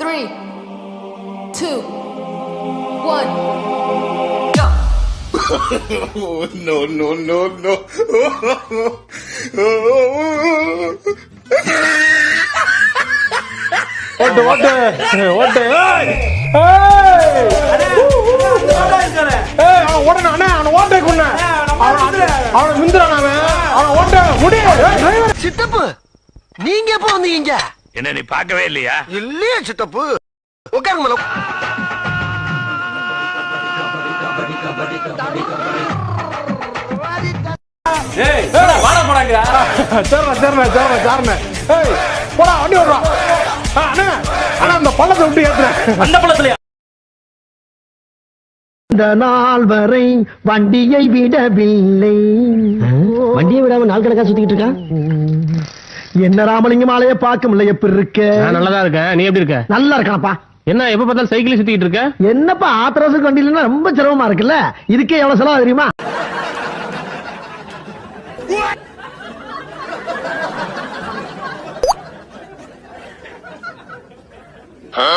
3, 2, 1. No, no, no, no. ஓட்டு ஓட்டு ஓட்டு அவன் ஓடணும் அண்ணா அவனை ஓட்டை கொண்டு அவனை மிந்துறான் அவனை ஓட்ட முடியும். சித்தப்பு நீங்க எப்ப வந்தீங்க? என்ன நீ பார்க்கவே இல்லையா? இல்லையே சித்தப்பு. உட்காருங்க மேடம். போடா வண்டி ஓடுறான் அண்ணா அண்ணா அந்த பள்ளத்தை விட்டு ஏத்துறேன். அந்த பழத்துலயா? இந்த நாள் வரை வண்டியை விடவில்லை. வண்டியை விடாம நாள் கணக்கா சுத்திக்கிட்டு இருக்கா? என்ன ராமலிங்கம் ஆலைய பார்க்க முடியல. எப்படி இருக்க? நான் நல்லதா இருக்கேன். நீ எப்படி இருக்க? நல்லா இருக்கானப்பா. என்ன எப்ப பார்த்தாலும் சைக்கிள் சுத்திட்டு இருக்க? என்னப்பா ஆத்திரத்துக்கு வண்டியில ரொம்ப சிரமமா இருக்குல்ல. இதுக்கே எவ்வளவு செலவு தெரியுமா? ஆ